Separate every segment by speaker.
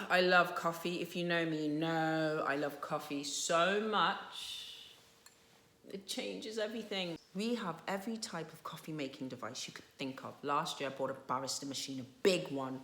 Speaker 1: I love coffee. If you know me, you know I love coffee so much. It changes everything. We have every type of coffee making device you could think of. Last year I bought a barista machine, a big one.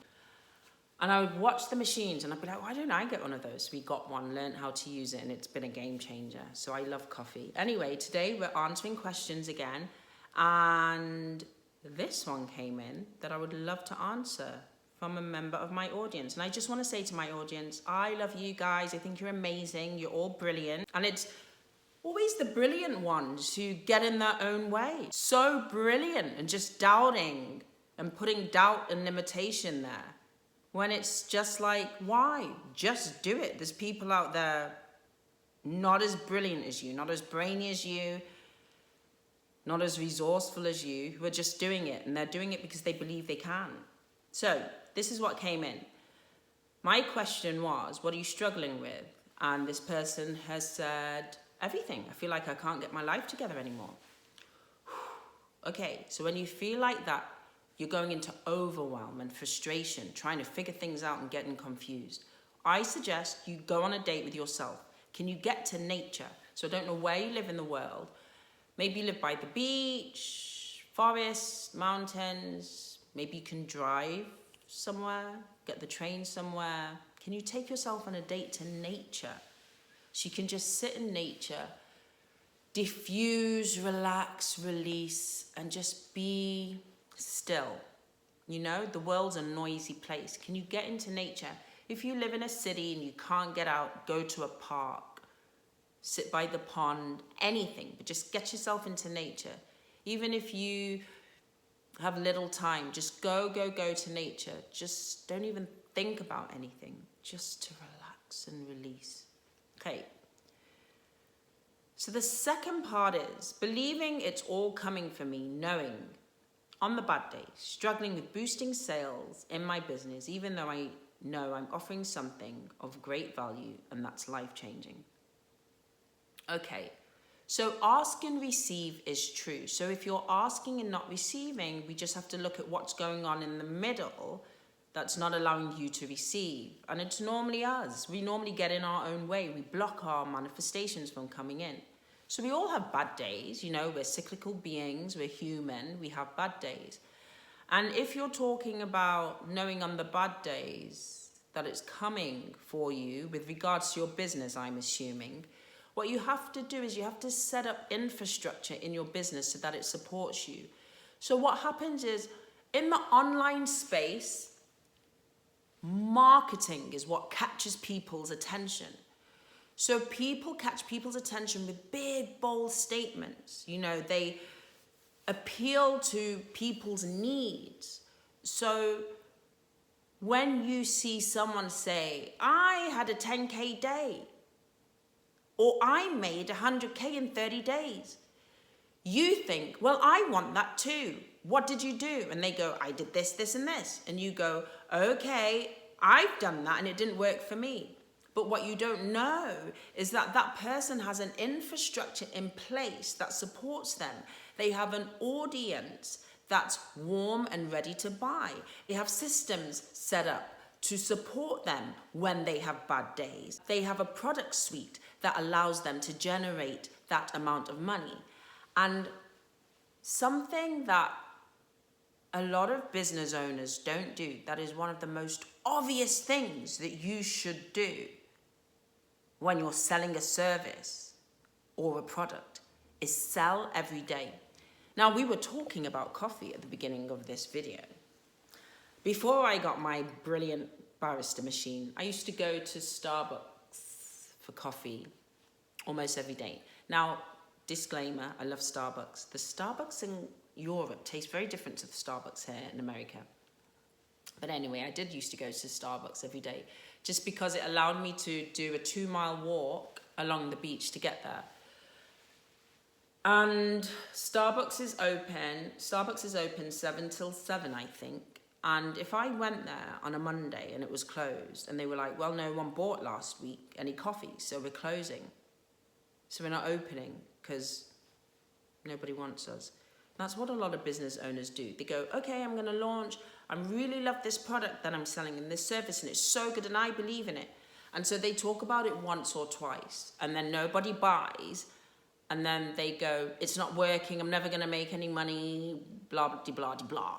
Speaker 1: And I would watch the machines and I'd be like, why don't I get one of those? We got one, learned how to use it, and it's been a game changer. So I love coffee. Anyway, today we're answering questions again. And this one came in that I would love to answer from a member of my audience. And I just want to say to my audience, I love you guys. I think you're amazing. You're all brilliant. And it's always the brilliant ones who get in their own way. So brilliant and just doubting and putting doubt and limitation there. When it's just like, why? Just do it. There's people out there not as brilliant as you, not as brainy as you, not as resourceful as you, who are just doing it. And they're doing it because they believe they can. So this is what came in. My question was, what are you struggling with? And this person has said, everything. I feel like I can't get my life together anymore. Okay, so when you feel like that, you're going into overwhelm and frustration, trying to figure things out and getting confused. I suggest you go on a date with yourself. Can you get to nature? So I don't know where you live in the world. Maybe you live by the beach, forests, mountains. Maybe you can drive somewhere, get the train somewhere. Can you take yourself on a date to nature? So you can just sit in nature, diffuse, relax, release, and just be still. You know, the world's a noisy place. Can you get into nature? If you live in a city and you can't get out, go to a park, sit by the pond, anything, but just get yourself into nature. Even if you have little time, just go to nature. Just don't even think about anything, just to relax and release. Okay. So the second part is believing it's all coming for me, knowing on the bad days, struggling with boosting sales in my business, even though I know I'm offering something of great value and that's life-changing. Okay, so ask and receive is true. So if you're asking and not receiving, we just have to look at what's going on in the middle that's not allowing you to receive. And it's normally us. We normally get in our own way. We block our manifestations from coming in. So we all have bad days, you know, we're cyclical beings, we're human, we have bad days. And if you're talking about knowing on the bad days that it's coming for you with regards to your business, I'm assuming, what you have to do is you have to set up infrastructure in your business so that it supports you. So what happens is in the online space, marketing is what catches people's attention. So people catch people's attention with big, bold statements. You know, they appeal to people's needs. So when you see someone say, I had a 10K day, or I made 100K in 30 days, you think, well, I want that too. What did you do? And they go, I did this, this, and this. And you go, okay, I've done that and it didn't work for me. But what you don't know is that that person has an infrastructure in place that supports them. They have an audience that's warm and ready to buy. They have systems set up to support them when they have bad days. They have a product suite that allows them to generate that amount of money. And something that a lot of business owners don't do, that is one of the most obvious things that you should do when you're selling a service or a product, is sell every day. Now, we were talking about coffee at the beginning of this video. Before I got my brilliant barista machine, I used to go to Starbucks for coffee almost every day. Now, disclaimer, I love Starbucks. The Starbucks in Europe tastes very different to the Starbucks here in America. But anyway, I did used to go to Starbucks every day just because it allowed me to do a 2-mile walk along the beach to get there. And Starbucks is open 7 till 7, I think. And if I went there on a Monday and it was closed and they were like, well, no one bought last week any coffee, so we're closing. So we're not opening because nobody wants us. That's what a lot of business owners do. They go, okay, I'm going to launch. I really love this product that I'm selling and this service, and it's so good and I believe in it. And so they talk about it once or twice, and then nobody buys. And then they go, it's not working. I'm never going to make any money, blah, blah, blah, blah, blah.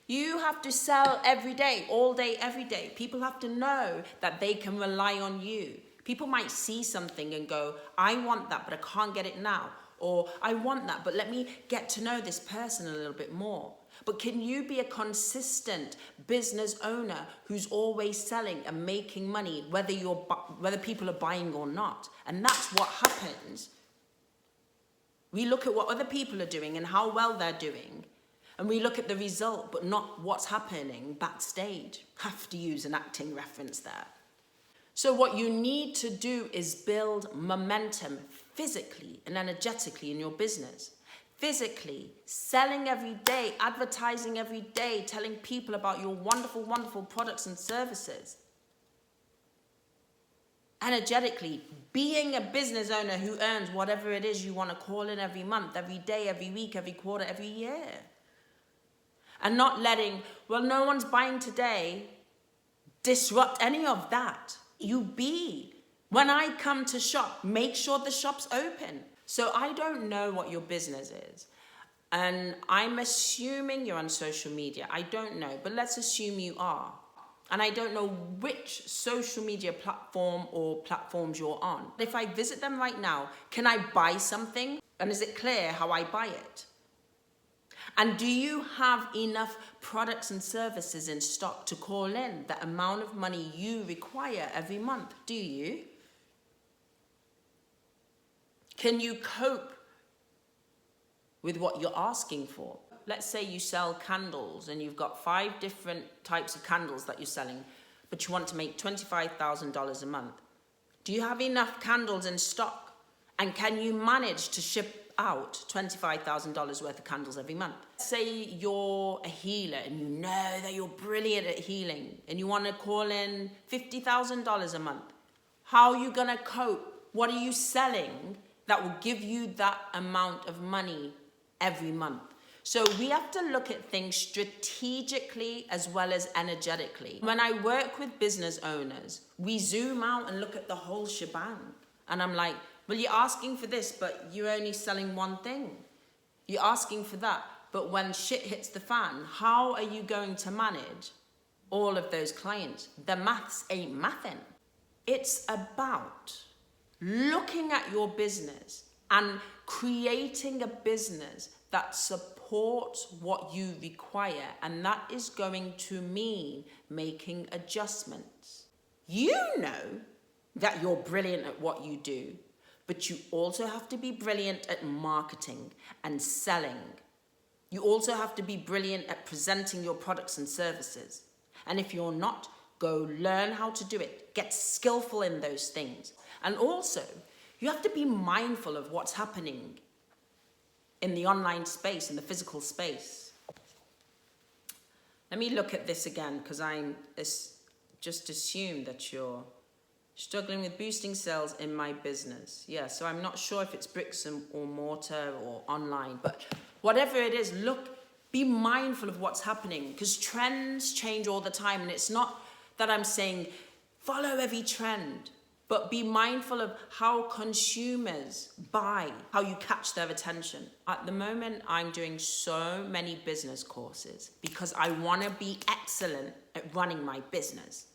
Speaker 1: You have to sell every day, all day, every day. People have to know that they can rely on you. People might see something and go, I want that, but I can't get it now. Or I want that, but let me get to know this person a little bit more. But can you be a consistent business owner who's always selling and making money, whether people are buying or not? And that's what happens. We look at what other people are doing and how well they're doing, and we look at the result, but not what's happening backstage. Have to use an acting reference there. So what you need to do is build momentum physically and energetically in your business. Physically, selling every day, advertising every day, telling people about your wonderful, wonderful products and services. Energetically, being a business owner who earns whatever it is you want to call in every month, every day, every week, every quarter, every year. And not letting, well, no one's buying today, disrupt any of that. You be. When I come to shop, make sure the shop's open. So I don't know what your business is. And I'm assuming you're on social media. I don't know, but let's assume you are. And I don't know which social media platform or platforms you're on. If I visit them right now, can I buy something? And is it clear how I buy it? And do you have enough products and services in stock to call in the amount of money you require every month? Do you? Can you cope with what you're asking for? Let's say you sell candles and you've got 5 different types of candles that you're selling, but you want to make $25,000 a month. Do you have enough candles in stock? And can you manage to ship out $25,000 worth of candles every month? Say you're a healer and you know that you're brilliant at healing and you want to call in $50,000 a month. How are you going to cope? What are you selling that will give you that amount of money every month? So we have to look at things strategically as well as energetically. When I work with business owners, we zoom out and look at the whole shebang. And I'm like, well, you're asking for this, but you're only selling one thing. You're asking for that, but when shit hits the fan, how are you going to manage all of those clients? The maths ain't mathin'. It's about looking at your business and creating a business that supports what you require, and that is going to mean making adjustments. You know that you're brilliant at what you do, but you also have to be brilliant at marketing and selling. You also have to be brilliant at presenting your products and services. And if you're not, go learn how to do it. Get skillful in those things. And also, you have to be mindful of what's happening in the online space, in the physical space. Let me look at this again, because I'm just assume that you're struggling with boosting sales in my business. Yeah, so I'm not sure if it's bricks or mortar or online, but whatever it is, look, be mindful of what's happening, because trends change all the time. And it's not that I'm saying follow every trend, but be mindful of how consumers buy, how you catch their attention. At the moment, I'm doing so many business courses because I want to be excellent at running my business.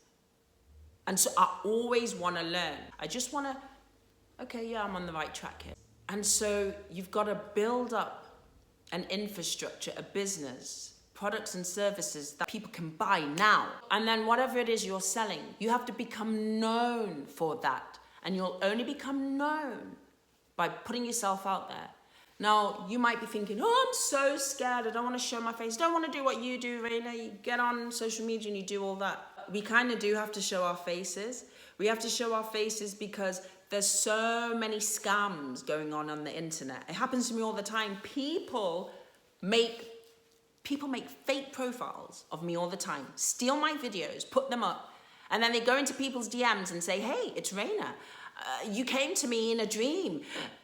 Speaker 1: And so I always want to learn. I just want to, okay, yeah, I'm on the right track here. And so you've got to build up an infrastructure, a business, products and services that people can buy now. And then whatever it is you're selling, you have to become known for that. And you'll only become known by putting yourself out there. Now, you might be thinking, oh, I'm so scared. I don't want to show my face. Don't want to do what you do, Raina. You get on social media and you do all that. We kind of do have to show our faces. We have to show our faces because there's so many scams going on the internet. It happens to me all the time. People make fake profiles of me all the time, steal my videos, put them up, and then they go into people's DMs and say, hey, it's Raina. You came to me in a dream.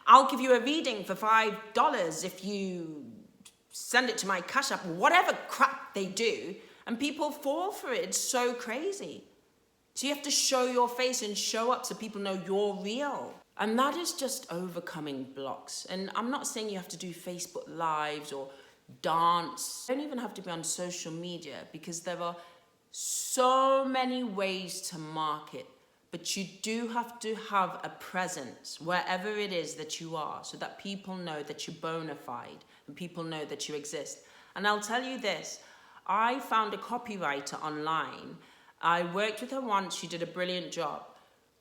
Speaker 1: I'll give you a reading for $5 if you send it to my Cash App, whatever crap they do, and people fall for it. It's so crazy. So you have to show your face and show up so people know you're real. And that is just overcoming blocks. And I'm not saying you have to do Facebook Lives or dance. You don't even have to be on social media, because there are so many ways to market. But you do have to have a presence wherever it is that you are, so that people know that you're bona fide and people know that you exist. And I'll tell you this, I found a copywriter online. I worked with her once, she did a brilliant job.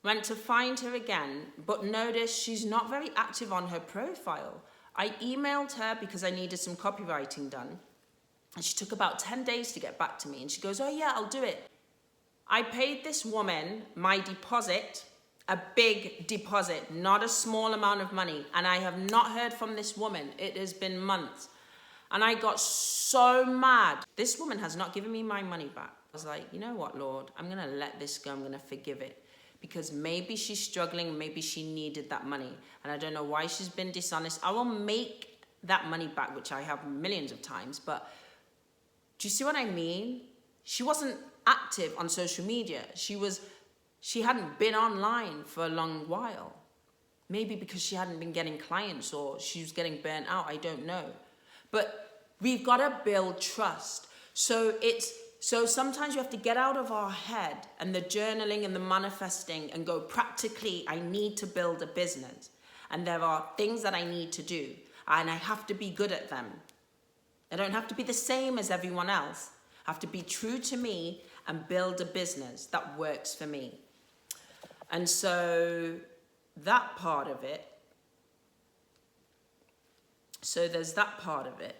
Speaker 1: Went to find her again, but noticed she's not very active on her profile. I emailed her because I needed some copywriting done. And she took about 10 days to get back to me. And she goes, oh yeah, I'll do it. I paid this woman my deposit, a big deposit, not a small amount of money. And I have not heard from this woman. It has been months. And I got so mad. This woman has not given me my money back. I was like, you know what, Lord? I'm going to let this go. I'm going to forgive it. Because maybe she's struggling. Maybe she needed that money. And I don't know why she's been dishonest. I will make that money back, which I have millions of times. But do you see what I mean? She wasn't active on social media. She hadn't been online for a long while. Maybe because she hadn't been getting clients, or she was getting burnt out. I don't know. But we've got to build trust. So sometimes you have to get out of our head and the journaling and the manifesting and go, practically, I need to build a business. And there are things that I need to do. And I have to be good at them. I don't have to be the same as everyone else. I have to be true to me and build a business that works for me. And so that part of it, so there's that part of it.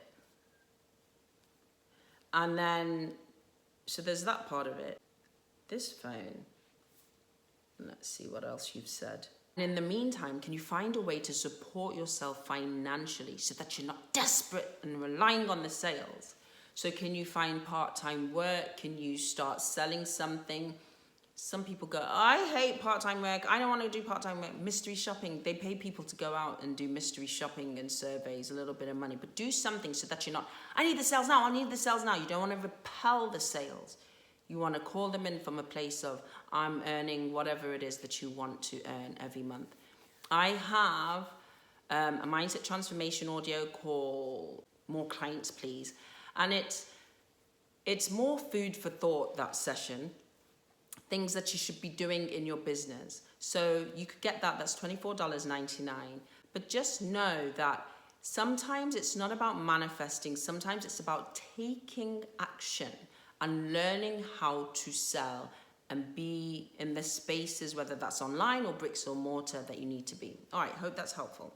Speaker 1: And then, so there's that part of it. This phone, let's see what else you've said. And in the meantime, can you find a way to support yourself financially so that you're not desperate and relying on the sales? So can you find part-time work? Can you start selling something? Some people go, I hate part-time work. I don't want to do part-time work. Mystery shopping. They pay people to go out and do mystery shopping and surveys, a little bit of money. But do something so that you're not, I need the sales now. I need the sales now. You don't want to repel the sales. You want to call them in from a place of, I'm earning whatever it is that you want to earn every month. I have a mindset transformation audio called More Clients, Please. And it's more food for thought, that session. Things that you should be doing in your business. So you could get that, that's $24.99. But just know that sometimes it's not about manifesting, sometimes it's about taking action and learning how to sell and be in the spaces, whether that's online or bricks or mortar, that you need to be. All right, hope that's helpful.